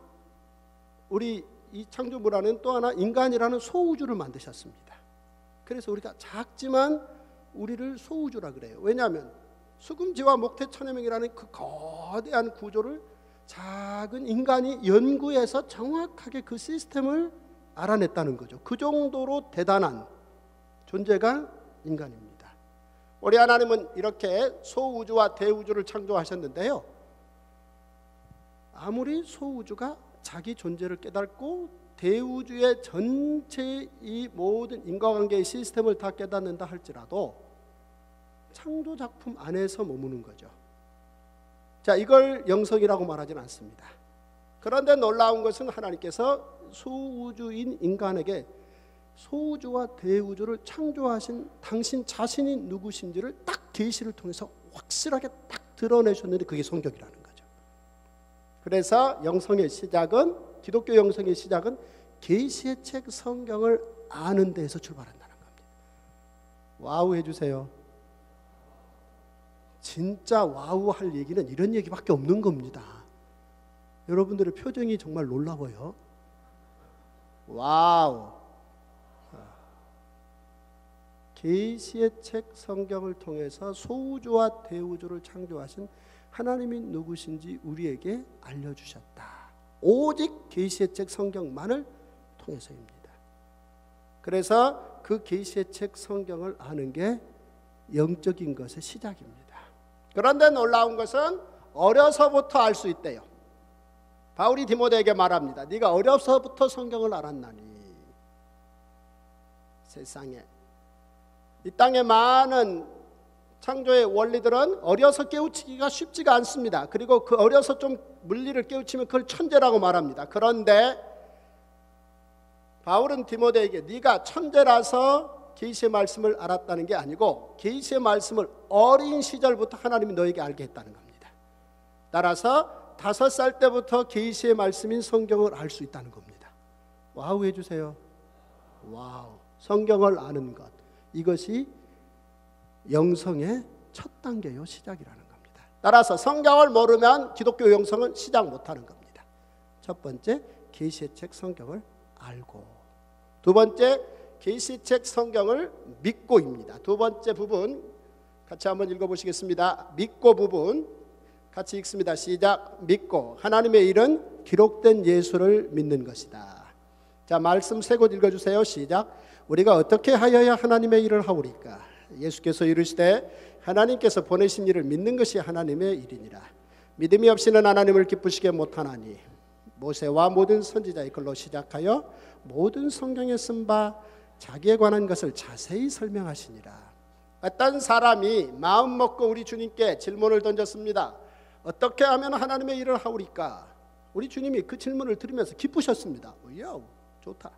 우리 이 창조물 안에는 또 하나 인간이라는 소우주를 만드셨습니다. 그래서 우리가 작지만 우리를 소우주라 그래요. 왜냐하면 수금지와 목태 천의 명이라는 그 거대한 구조를 작은 인간이 연구해서 정확하게 그 시스템을 알아냈다는 거죠. 그 정도로 대단한 존재가 인간입니다. 우리 하나님은 이렇게 소우주와 대우주를 창조하셨는데요, 아무리 소우주가 자기 존재를 깨닫고 대우주의 전체 이 모든 인과관계의 시스템을 다 깨닫는다 할지라도 창조 작품 안에서 머무는 거죠. 자, 이걸 영성이라고 말하지는 않습니다. 그런데 놀라운 것은 하나님께서 소우주인 인간에게 소우주와 대우주를 창조하신 당신 자신이 누구신지를 딱 계시를 통해서 확실하게 딱 드러내셨는데 그게 성경이라는 거죠. 그래서 영성의 시작은, 기독교 영성의 시작은 계시의 책 성경을 아는 데에서 출발한다는 겁니다. 와우 해주세요. 진짜 와우 할 얘기는 이런 얘기밖에 없는 겁니다. 여러분들의 표정이 정말 놀라워요. 와우. 계시의 책 성경을 통해서 소우주와 대우주를 창조하신 하나님이 누구신지 우리에게 알려주셨다. 오직 계시의 책 성경만을 통해서입니다. 그래서 그 계시의 책 성경을 아는 게 영적인 것의 시작입니다. 그런데 놀라운 것은 어려서부터 알 수 있대요. 바울이 디모데에게 말합니다. 네가 어려서부터 성경을 알았나니. 세상에 이 땅의 많은 창조의 원리들은 어려서 깨우치기가 쉽지가 않습니다. 그리고 그 어려서 좀 물리를 깨우치면 그걸 천재라고 말합니다. 그런데 바울은 디모데에게 네가 천재라서 계시의 말씀을 알았다는 게 아니고 계시의 말씀을 어린 시절부터 하나님이 너에게 알게 했다는 겁니다. 따라서 5살 때부터 계시의 말씀인 성경을 알 수 있다는 겁니다. 와우 해주세요. 와우. 성경을 아는 것, 이것이 영성의 첫 단계요, 시작이라는 겁니다. 따라서 성경을 모르면 기독교 영성은 시작 못하는 겁니다. 첫 번째, 계시의 책 성경을 알고, 두 번째, 계시의 책 성경을 믿고입니다. 두 번째 부분 같이 한번 읽어보시겠습니다. 믿고 부분 같이 읽습니다. 시작. 믿고 하나님의 일은 기록된 예수를 믿는 것이다. 자, 말씀 세 곳 읽어주세요. 시작. 우리가 어떻게 하여야 하나님의 일을 하오리까? 예수께서 이르시되 하나님께서 보내신 일을 믿는 것이 하나님의 일이니라. 믿음이 없이는 하나님을 기쁘시게 못하나니. 모세와 모든 선지자의 글로 시작하여 모든 성경에 쓴 바 자기에 관한 것을 자세히 설명하시니라. 어떤 사람이 마음 먹고 우리 주님께 질문을 던졌습니다. 어떻게 하면 하나님의 일을 하오리까? 우리 주님이 그 질문을 들으면서 기쁘셨습니다. 야, 좋다.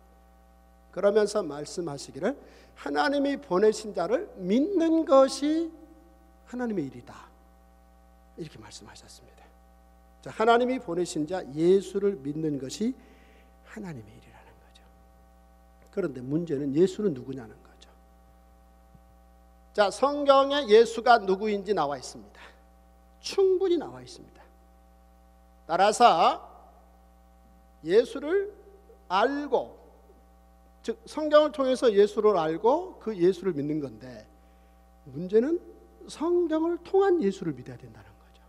그러면서 말씀하시기를 하나님이 보내신 자를 믿는 것이 하나님의 일이다. 이렇게 말씀하셨습니다. 자, 하나님이 보내신 자 예수를 믿는 것이 하나님의 일이라는 거죠. 그런데 문제는 예수는 누구냐는 거죠. 자, 성경에 예수가 누구인지 나와 있습니다. 충분히 나와 있습니다. 따라서 예수를 알고, 즉 성경을 통해서 예수를 알고 그 예수를 믿는 건데, 문제는 성경을 통한 예수를 믿어야 된다는 거죠.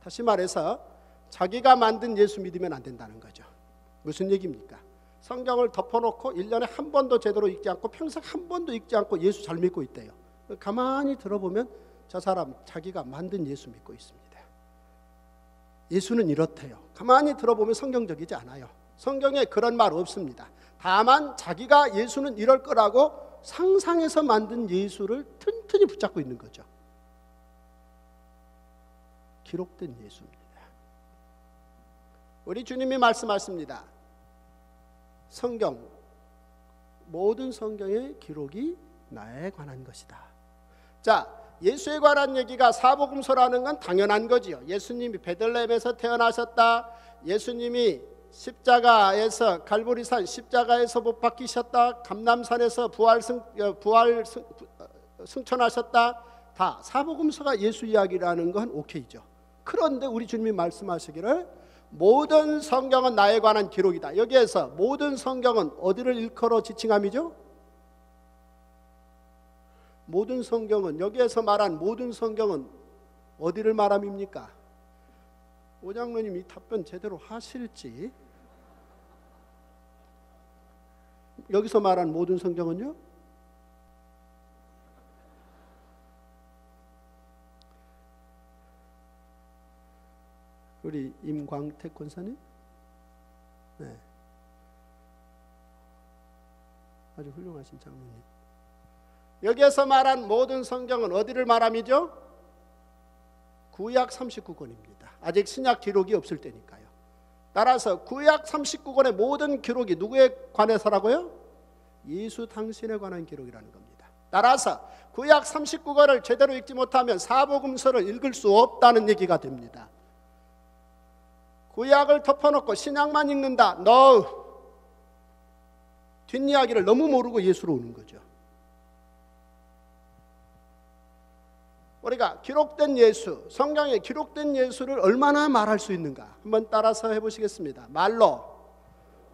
다시 말해서 자기가 만든 예수 믿으면 안 된다는 거죠. 무슨 얘기입니까? 성경을 덮어놓고 1년에 한 번도 제대로 읽지 않고 평생 한 번도 읽지 않고 예수 잘 믿고 있대요. 가만히 들어보면 저 사람 자기가 만든 예수 믿고 있습니다. 예수는 이렇대요. 가만히 들어보면 성경적이지 않아요. 성경에 그런 말 없습니다. 다만 자기가 예수는 이럴 거라고 상상해서 만든 예수를 튼튼히 붙잡고 있는 거죠. 기록된 예수입니다. 우리 주님이 말씀하십니다. 성경, 모든 성경의 기록이 나에 관한 것이다. 자, 예수에 관한 얘기가 사복음서라는 건 당연한 거지요. 예수님이 베들레헴에서 태어나셨다. 예수님이 십자가에서 갈보리산 십자가에서 못 박히셨다. 감람산에서 승천하셨다. 다 사복음서가 예수 이야기라는 건 오케이죠. 그런데 우리 주님이 말씀하시기를 모든 성경은 나에 관한 기록이다. 여기에서 모든 성경은 어디를 일컬어 지칭함이죠? 모든 성경은, 여기에서 말한 모든 성경은 어디를 말함입니까? 오장로님 이 답변 제대로 하실지. 여기서 말한 모든 성경은요? 우리 임광택 권사님? 네. 아주 훌륭하신 장로님. 여기에서 말한 모든 성경은 어디를 말함이죠? 구약 39권입니다. 아직 신약 기록이 없을 때니까요. 따라서 구약 39권의 모든 기록이 누구에 관해서라고요? 예수 당신에 관한 기록이라는 겁니다. 따라서 구약 39권을 제대로 읽지 못하면 사복음서를 읽을 수 없다는 얘기가 됩니다. 구약을 덮어놓고 신약만 읽는다. 너 뒷이야기를 너무 모르고 예수로 오는 거죠. 우리가 기록된 예수, 성경에 기록된 예수를 얼마나 말할 수 있는가? 한번 따라서 해보시겠습니다. 말로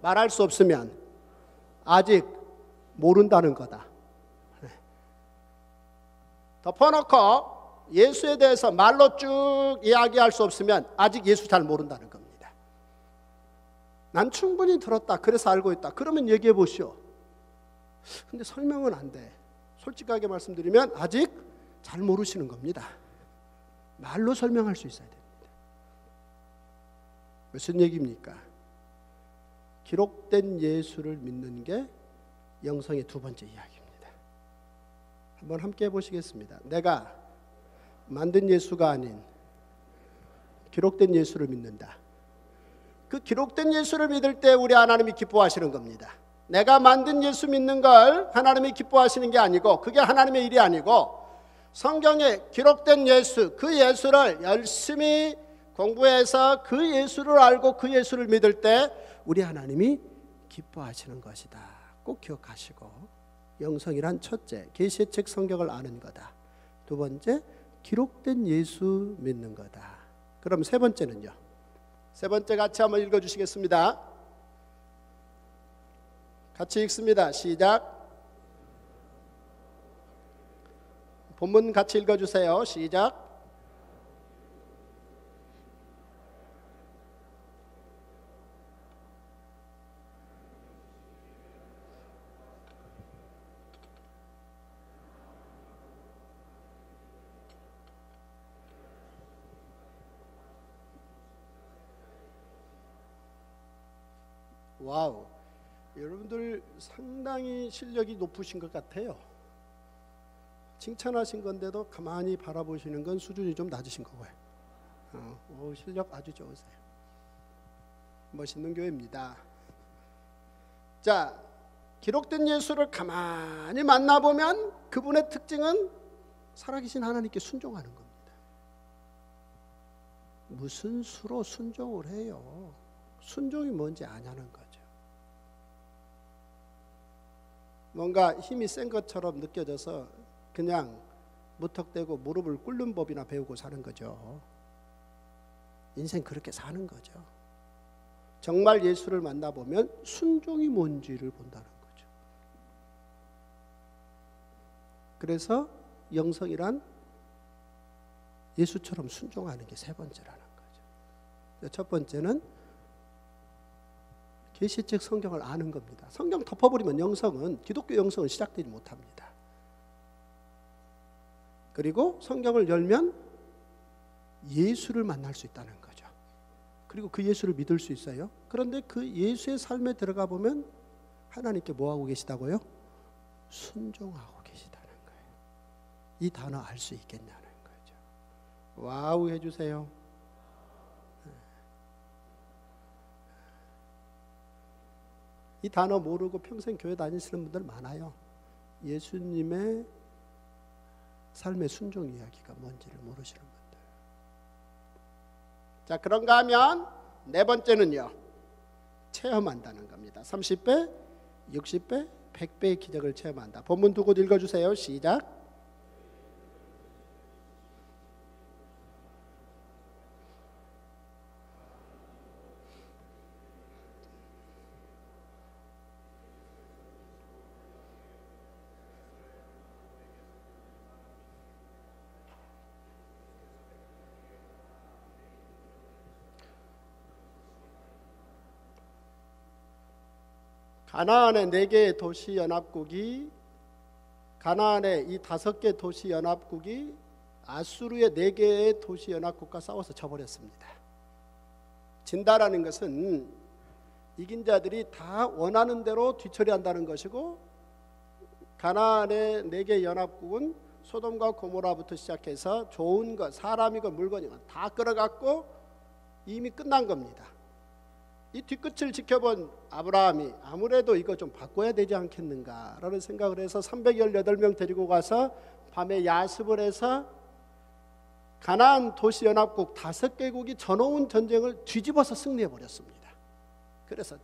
말할 수 없으면 아직 모른다는 거다. 덮어놓고 예수에 대해서 말로 쭉 이야기할 수 없으면 아직 예수 잘 모른다는 겁니다. 난 충분히 들었다, 그래서 알고 있다, 그러면 얘기해 보시오. 근데 설명은 안 돼. 솔직하게 말씀드리면 아직 잘 모르시는 겁니다. 말로 설명할 수 있어야 됩니다. 무슨 얘기입니까? 기록된 예수를 믿는 게 영성의 두 번째 이야기입니다. 한번 함께 해보시겠습니다. 내가 만든 예수가 아닌 기록된 예수를 믿는다. 그 기록된 예수를 믿을 때 우리 하나님이 기뻐하시는 겁니다. 내가 만든 예수 믿는 걸 하나님이 기뻐하시는 게 아니고, 그게 하나님의 일이 아니고, 성경에 기록된 예수, 그 예수를 열심히 공부해서 그 예수를 알고 그 예수를 믿을 때 우리 하나님이 기뻐하시는 것이다. 꼭 기억하시고, 영성이란 첫째, 계시의 책 성경을 아는 거다. 두 번째, 기록된 예수 믿는 거다. 그럼 세 번째는요? 세 번째 같이 한번 읽어주시겠습니다. 같이 읽습니다. 시작. 본문 같이 읽어주세요. 시작. 와우, 여러분들 상당히 실력이 높으신 것 같아요. 칭찬하신 건데도 가만히 바라보시는 건 수준이 좀 낮으신 거고요. 실력 아주 좋으세요. 멋있는 교회입니다. 자, 기록된 예수를 가만히 만나보면 그분의 특징은 살아계신 하나님께 순종하는 겁니다. 무슨 수로 순종을 해요? 순종이 뭔지 아냐는 거죠. 뭔가 힘이 센 것처럼 느껴져서 그냥 무턱대고 무릎을 꿇는 법이나 배우고 사는 거죠. 인생 그렇게 사는 거죠. 정말 예수를 만나보면 순종이 뭔지를 본다는 거죠. 그래서 영성이란 예수처럼 순종하는 게 세 번째라는 거죠. 첫 번째는 계시책 성경을 아는 겁니다. 성경 덮어버리면 영성은, 기독교 영성은 시작되지 못합니다. 그리고 성경을 열면 예수를 만날 수 있다는 거죠. 그리고 그 예수를 믿을 수 있어요. 그런데 그 예수의 삶에 들어가 보면 하나님께 뭐하고 계시다고요? 순종하고 계시다는 거예요. 이 단어 알 수 있겠냐는 거죠. 와우 해주세요. 이 단어 모르고 평생 교회 다니시는 분들 많아요. 예수님의 삶의 순종 이야기가 뭔지를 모르시는 분들. 자, 그런가 하면 네 번째는요, 체험한다는 겁니다. 30배, 60배, 100배의 기적을 체험한다. 본문 두 곳 읽어주세요. 시작. 가나안의 4개의 도시 연합국이, 가나안의 이 5개 도시 연합국이 아수르의 4개의 도시 연합국과 싸워서 져버렸습니다. 진다라는 것은 이긴 자들이 다 원하는 대로 뒤처리한다는 것이고, 가나안의 4개 연합국은 소돔과 고모라부터 시작해서 좋은 것, 사람이건 물건이건 다 끌어갔고 이미 끝난 겁니다. 이 뒤끝을 지켜본 아브라함이 아무래도 이거 좀 바꿔야 되지 않겠는가라는 생각을 해서 318명 데리고 가서 밤에 야습을 해서 가나안 도시연합국 5개국이 져놓은 전쟁을 뒤집어서 승리해 버렸습니다. 그래서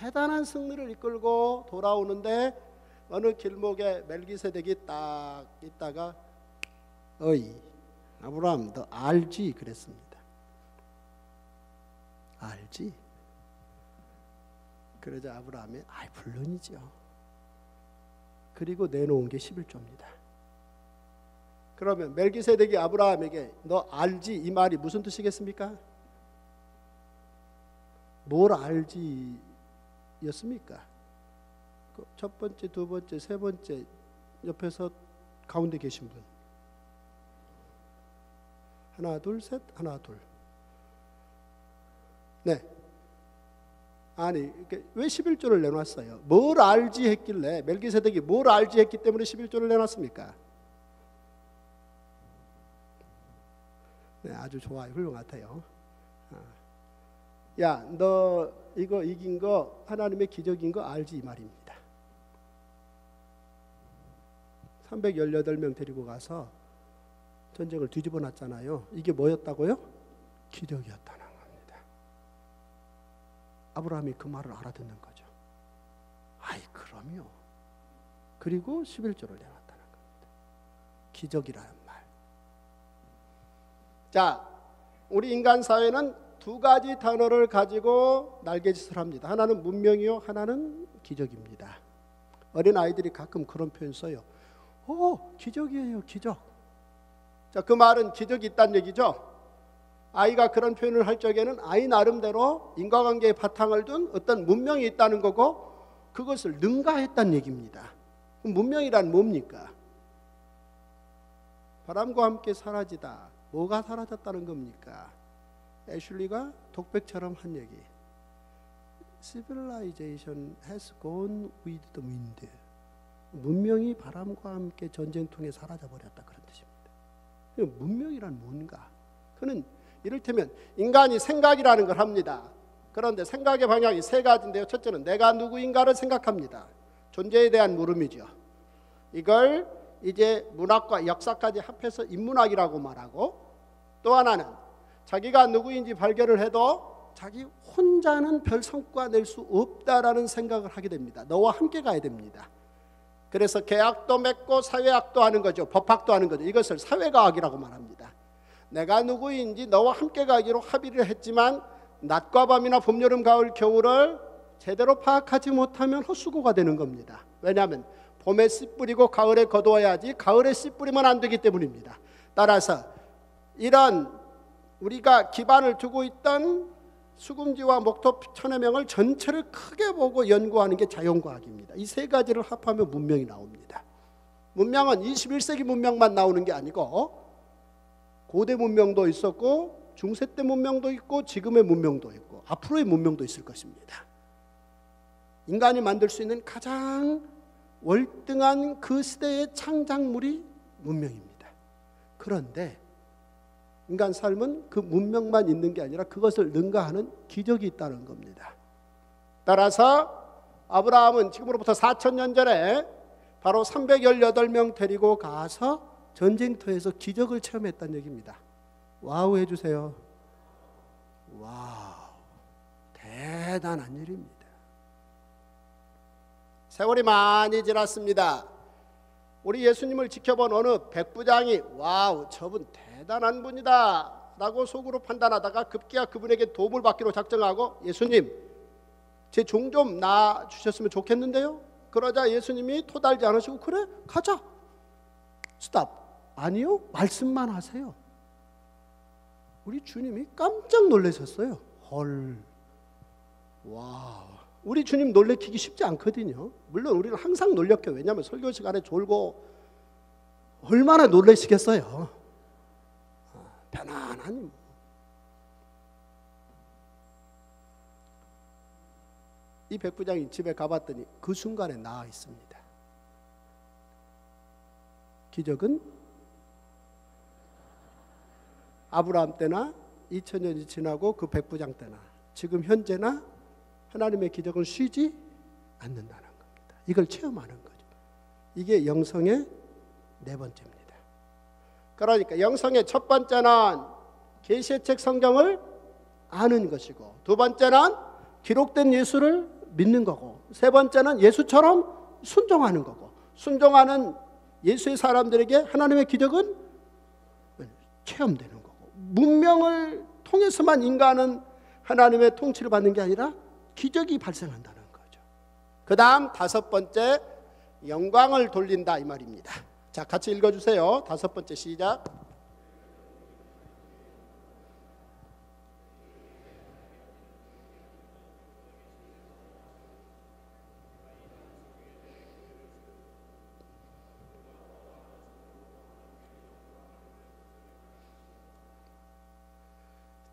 대단한 승리를 이끌고 돌아오는데 어느 길목에 멜기세덱이 딱 있다가 어이 아브라함 너 알지? 그랬습니다. 알지? 그러자 아브라함이 물론이죠. 그리고 내놓은 게 11조입니다. 그러면 멜기세덱이 아브라함에게 너 알지? 이 말이 무슨 뜻이겠습니까? 뭘 알지? 였습니까? 첫 번째, 두 번째, 세 번째 옆에서 가운데 계신 분. 하나, 둘, 셋, 하나, 둘. 네. 아니, 왜 11조를 내놨어요? 뭘 알지 했길래, 멜기세덱이 뭘 알지 했기 때문에 11조를 내놨습니까? 네, 아주 좋아요. 훌륭하대요. 야, 너 이거 이긴 거 하나님의 기적인 거 알지? 이 말입니다. 318명 데리고 가서 전쟁을 뒤집어 놨잖아요. 이게 뭐였다고요? 기적이었다는 겁니다. 아브라함이 그 말을 알아듣는 거죠. 아이, 그럼요. 그리고 11조를 내놨다는 겁니다. 기적이라는 말. 자, 우리 인간 사회는 두 가지 단어를 가지고 날개짓을 합니다. 하나는 문명이요, 하나는 기적입니다. 어린 아이들이 가끔 그런 표현 써요. 기적이에요, 기적. 자, 그 말은 기적이 있다는 얘기죠. 아이가 그런 표현을 할 적에는 아이 나름대로 인과관계에 바탕을 둔 어떤 문명이 있다는 거고, 그것을 능가했다는 얘기입니다. 그럼 문명이란 뭡니까? 바람과 함께 사라지다. 뭐가 사라졌다는 겁니까? 애슐리가 독백처럼 한 얘기. Civilization has gone with the wind. 문명이 바람과 함께 전쟁통에 사라져버렸다, 그런 뜻입니다. 문명이란 뭔가? 그는 이를테면 인간이 생각이라는 걸 합니다. 그런데 생각의 방향이 세 가지인데요. 첫째는 내가 누구인가를 생각합니다. 존재에 대한 물음이죠. 이걸 이제 문학과 역사까지 합해서 인문학이라고 말하고, 또 하나는 자기가 누구인지 발견을 해도 자기 혼자는 별 성과 낼 수 없다라는 생각을 하게 됩니다. 너와 함께 가야 됩니다. 그래서 계약도 맺고 사회학도 하는 거죠. 법학도 하는 거죠. 이것을 사회과학이라고 말합니다. 내가 누구인지 너와 함께 가기로 합의를 했지만 낮과 밤이나 봄, 여름, 가을, 겨울을 제대로 파악하지 못하면 헛수고가 되는 겁니다. 왜냐하면 봄에 씨 뿌리고 가을에 거두어야지 가을에 씨 뿌리면 안 되기 때문입니다. 따라서 이런 우리가 기반을 두고 있던 수금지와 목토 천해명을 전체를 크게 보고 연구하는 게 자연과학입니다. 이 세 가지를 합하면 문명이 나옵니다. 문명은 21세기 문명만 나오는 게 아니고 고대 문명도 있었고 중세 때 문명도 있고 지금의 문명도 있고 앞으로의 문명도 있을 것입니다. 인간이 만들 수 있는 가장 월등한 그 시대의 창작물이 문명입니다. 그런데 인간 삶은 그 문명만 있는 게 아니라 그것을 능가하는 기적이 있다는 겁니다. 따라서 아브라함은 지금으로부터 4,000년 전에 바로 318명 데리고 가서 전쟁터에서 기적을 체험했다는 얘기입니다. 와우 해주세요. 와우, 대단한 일입니다. 세월이 많이 지났습니다. 우리 예수님을 지켜본 어느 백부장이 와우, 저분 대단한 분이다 라고 속으로 판단하다가 급기야 그분에게 도움을 받기로 작정하고, 예수님, 제 종 좀 놔주셨으면 좋겠는데요. 그러자 예수님이 토달지 않으시고, 그래, 가자. 스탑. 아니요, 말씀만 하세요. 우리 주님이 깜짝 놀라셨어요. 헐, 와우. 우리 주님 놀래키기 쉽지 않거든요. 물론 우리는 항상 놀래켜요. 왜냐하면 설교 시간에 졸고 얼마나 놀라시겠어요. 편안하니. 이 백부장이 집에 가봤더니 그 순간에 나아 있습니다. 기적은 아브라함 때나 2000년이 지나고 그 백부장 때나 지금 현재나 하나님의 기적은 쉬지 않는다는 겁니다. 이걸 체험하는 거죠. 이게 영성의 네 번째입니다. 그러니까 영성의 첫 번째는 계시의 책 성경을 아는 것이고, 두 번째는 기록된 예수를 믿는 거고, 세 번째는 예수처럼 순종하는 거고, 순종하는 예수의 사람들에게 하나님의 기적은 체험되는 거고, 문명을 통해서만 인간은 하나님의 통치를 받는 게 아니라 기적이 발생한다는 거죠. 그 다음 다섯 번째, 영광을 돌린다 이 말입니다. 자, 같이 읽어주세요. 5번째 시작.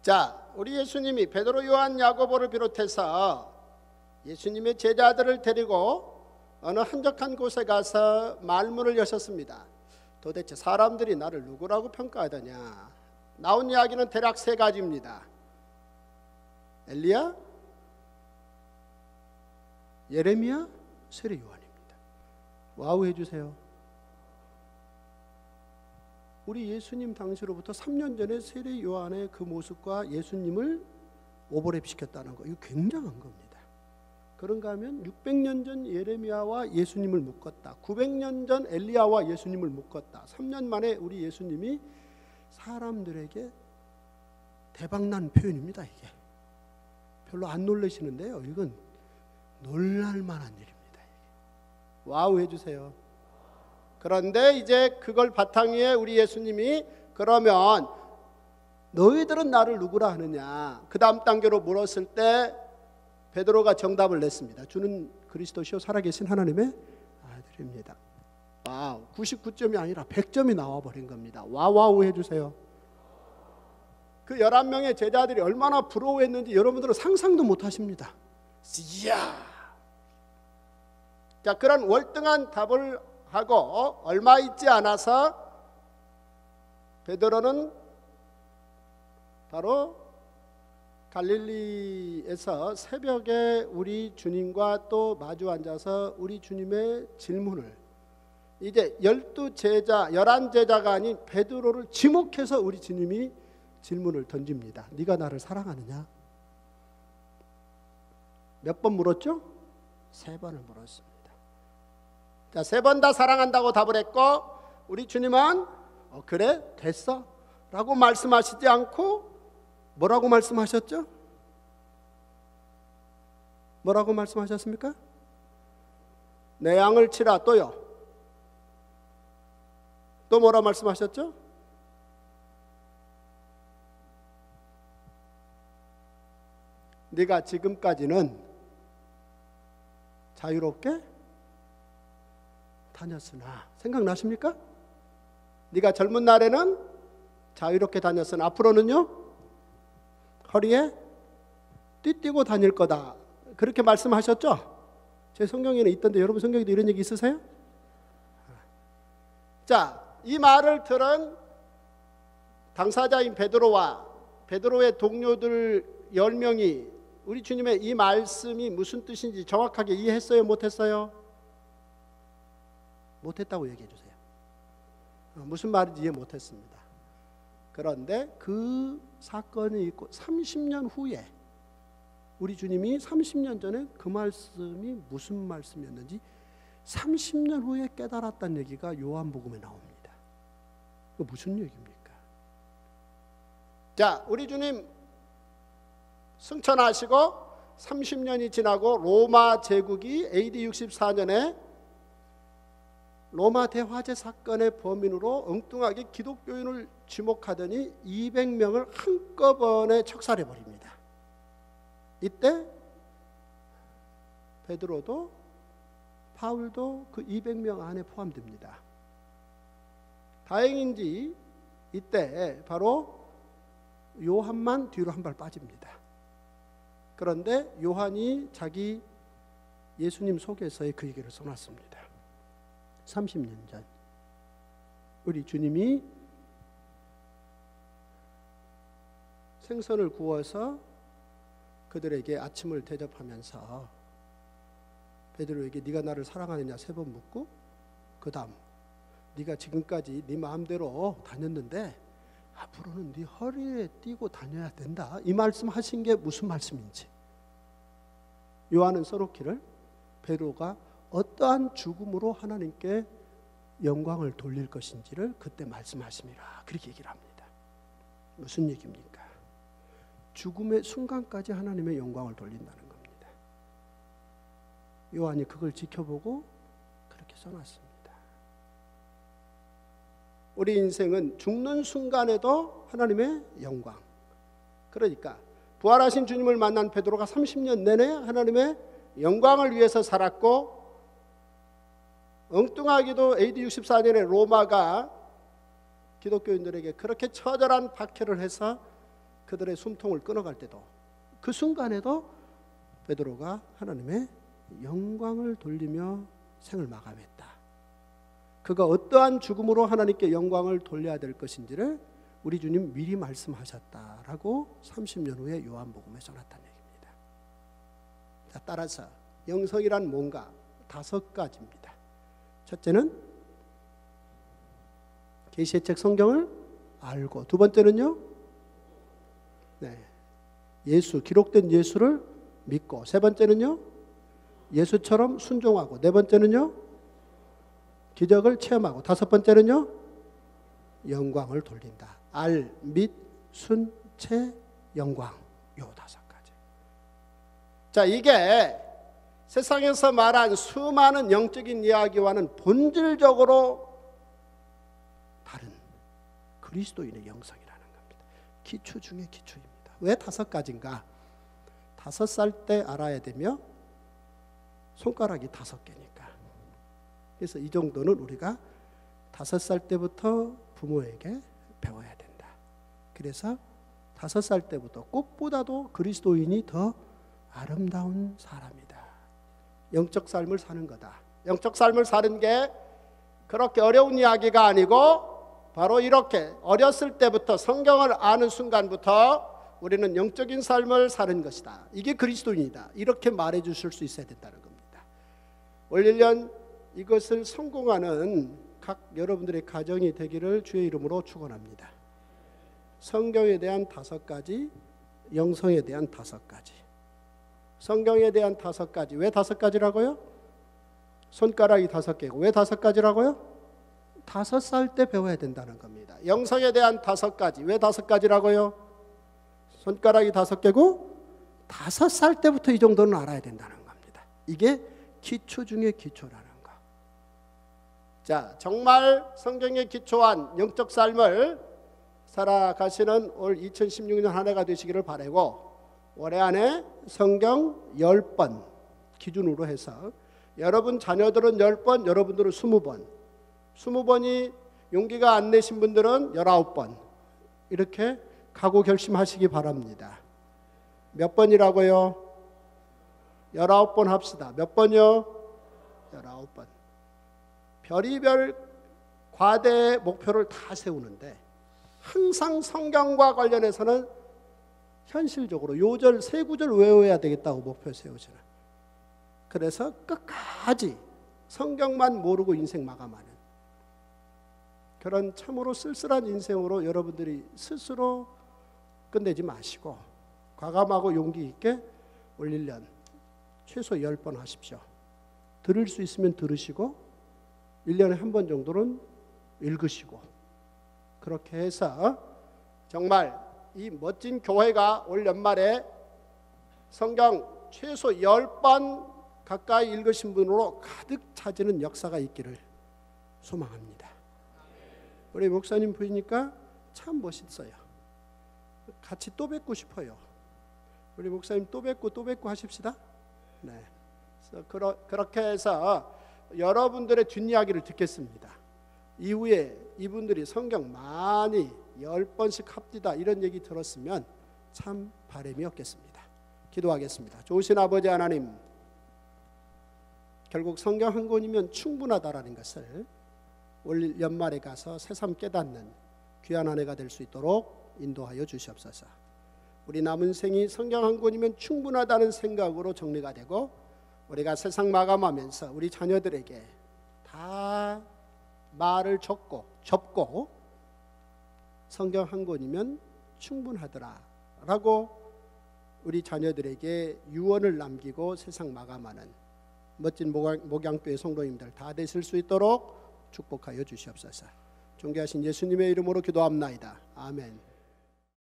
자, 우리 예수님이 베드로, 요한, 야고보를 비롯해서 예수님의 제자들을 데리고 어느 한적한 곳에 가서 말문을 여셨습니다. 도대체 사람들이 나를 누구라고 평가하더냐? 나온 이야기는 대략 3가지입니다. 엘리야, 예레미야, 세례 요한입니다. 와우 해주세요. 우리 예수님 당시로부터 3년 전에 세례 요한의 그 모습과 예수님을 오버랩 시켰다는 거, 이거 굉장한 겁니다. 그런가 하면 600년 전 예레미야와 예수님을 묶었다. 900년 전 엘리야와 예수님을 묶었다. 3년 만에 우리 예수님이 사람들에게 대박난 표현입니다. 이게 별로 안 놀라시는데요, 이건 놀랄만한 일입니다. 와우 해주세요. 그런데 이제 그걸 바탕에 우리 예수님이 그러면 너희들은 나를 누구라 하느냐, 그 다음 단계로 물었을 때 베드로가 정답을 냈습니다. 주는 그리스도시요 살아계신 하나님의 아들입니다. 와우, 99점이 아니라 100점이 나와버린 겁니다. 와우 해주세요. 그 11명의 제자들이 얼마나 부러워했는지 여러분들은 상상도 못하십니다. 이야. 자, 그런 월등한 답을 하고 얼마 있지 않아서 베드로는 바로 갈릴리에서 새벽에 우리 주님과 또 마주 앉아서 우리 주님의 질문을, 이제 12제자, 11제자가 아닌 베드로를 지목해서 우리 주님이 질문을 던집니다. 네가 나를 사랑하느냐? 몇 번 물었죠? 3번을 물었습니다. 자, 3번 다 사랑한다고 답을 했고, 우리 주님은 그래 됐어 라고 말씀하시지 않고 뭐라고 말씀하셨죠? 뭐라고 말씀하셨습니까? 내 양을 치라. 또요? 또 뭐라 말씀하셨죠? 네가 지금까지는 자유롭게 다녔으나, 생각나십니까? 네가 젊은 날에는 자유롭게 다녔으나 앞으로는요 허리에 띠띠고 다닐 거다, 그렇게 말씀하셨죠? 제 성경에는 있던데 여러분 성경에도 이런 얘기 있으세요? 자, 이 말을 들은 당사자인 베드로와 베드로의 동료들 10명이 우리 주님의 이 말씀이 무슨 뜻인지 정확하게 이해했어요? 못했어요? 못했다고 얘기해 주세요. 무슨 말인지 이해 못했습니다. 그런데 그 사건이 있고 30년 후에 우리 주님이 30년 전에 그 말씀이 무슨 말씀이었는지 30년 후에 깨달았다는 얘기가 요한복음에 나옵니다. 그 무슨 얘기입니까? 자, 우리 주님 승천하시고 30년이 지나고 로마 제국이 AD 64년에 로마 대화재 사건의 범인으로 엉뚱하게 기독교인을 지목하더니 200명을 한꺼번에 척살해버립니다. 이때 베드로도 바울도 그 200명 안에 포함됩니다. 다행인지 이때 바로 요한만 뒤로 한 발 빠집니다. 그런데 요한이 자기 예수님 속에서의 그 얘기를 써놨습니다. 30년 전 우리 주님이 생선을 구워서 그들에게 아침을 대접하면서 베드로에게 네가 나를 사랑하느냐 3번 묻고, 그 다음 네가 지금까지 네 마음대로 다녔는데 앞으로는 네 허리에 띠고 다녀야 된다, 이 말씀하신 게 무슨 말씀인지 요한은 써놓기를 베드로가 어떠한 죽음으로 하나님께 영광을 돌릴 것인지를 그때 말씀하심이라, 그렇게 얘기를 합니다. 무슨 얘기입니까? 죽음의 순간까지 하나님의 영광을 돌린다는 겁니다. 요한이 그걸 지켜보고 그렇게 써놨습니다. 우리 인생은 죽는 순간에도 하나님의 영광. 그러니까 부활하신 주님을 만난 베드로가 30년 내내 하나님의 영광을 위해서 살았고, 엉뚱하게도 AD 64년에 로마가 기독교인들에게 그렇게 처절한 박해를 해서 그들의 숨통을 끊어갈 때도, 그 순간에도 베드로가 하나님의 영광을 돌리며 생을 마감했다. 그가 어떠한 죽음으로 하나님께 영광을 돌려야 될 것인지를 우리 주님 미리 말씀하셨다라고 30년 후에 요한복음에서 나타낸 얘기입니다. 자, 따라서 영성이란 뭔가 5가지입니다. 첫째는 계시의 책 성경을 알고, 두 번째는요, 예수, 기록된 예수를 믿고, 세 번째는요, 예수처럼 순종하고, 네 번째는요, 기적을 체험하고, 다섯 번째는요, 영광을 돌린다. 알, 믿, 순, 체, 영광. 요 5가지. 자, 이게 세상에서 말한 수많은 영적인 이야기와는 본질적으로 다른 그리스도인의 영성이라는 겁니다. 기초 중에 기초입니다. 왜 5가지인가? 5살 때 알아야 되며 손가락이 5개니까. 그래서 이 정도는 우리가 5살 때부터 부모에게 배워야 된다. 그래서 5살 때부터 꽃보다도 그리스도인이 더 아름다운 사람이다. 영적 삶을 사는 거다. 영적 삶을 사는 게 그렇게 어려운 이야기가 아니고, 바로 이렇게 어렸을 때부터 성경을 아는 순간부터 우리는 영적인 삶을 사는 것이다. 이게 그리스도인이다. 이렇게 말해 주실 수 있어야 된다는 겁니다. 올 1년 이것을 성공하는 각 여러분들의 가정이 되기를 주의 이름으로 축원합니다. 성경에 대한 5가지, 영성에 대한 5가지. 성경에 대한 5가지. 왜 5가지라고요? 손가락이 5개고. 왜 5가지라고요? 5살 때 배워야 된다는 겁니다. 영성에 대한 5가지. 왜 5가지라고요? 손가락이 5개고 5살 때부터 이 정도는 알아야 된다는 겁니다. 이게 기초 중에 기초라는 거. 자, 정말 성경에 기초한 영적 삶을 살아가시는 올 2016년 한 해가 되시기를 바라고, 올해 안에 성경 10번 기준으로 해서 여러분 자녀들은 10번, 여러분들은 20번, 20번이 용기가 안 내신 분들은 19번, 이렇게 각오 결심하시기 바랍니다. 몇 번이라고요? 19번 합시다. 몇 번이요? 19번. 별의별 과대 목표를 다 세우는데 항상 성경과 관련해서는 현실적으로 요절 3구절 외워야 되겠다고 목표 세우시는, 그래서 끝까지 성경만 모르고 인생 마감하는 그런 참으로 쓸쓸한 인생으로 여러분들이 스스로 끝내지 마시고 과감하고 용기 있게 올 1년 최소 10번 하십시오. 들을 수 있으면 들으시고 1년에 한 번 정도는 읽으시고, 그렇게 해서 정말 이 멋진 교회가 올 연말에 성경 최소 10번 가까이 읽으신 분으로 가득 차지는 역사가 있기를 소망합니다. 우리 목사님 보이니까 참 멋있어요. 같이 또 뵙고 싶어요. 우리 목사님 또 뵙고 하십시다. 네. 그래서 그렇게 해서 여러분들의 뒷이야기를 듣겠습니다. 이후에 이분들이 성경 많이 10번씩 합디다 이런 얘기 들었으면 참 바람이 없겠습니다. 기도하겠습니다. 좋으신 아버지 하나님, 결국 성경 한 권이면 충분하다라는 것을 올 연말에 가서 새삼 깨닫는 귀한 한 해가 될 수 있도록 인도하여 주시옵소서. 우리 남은 생이 성경 한 권이면 충분하다는 생각으로 정리가 되고, 우리가 세상 마감하면서 우리 자녀들에게 다 말을 접고 성경 한 권이면 충분하더라 라고 우리 자녀들에게 유언을 남기고 세상 마감하는 멋진 목양교회 성도님들 다 되실 수 있도록 축복하여 주시옵소서. 존귀하신 예수님의 이름으로 기도합나이다. 아멘.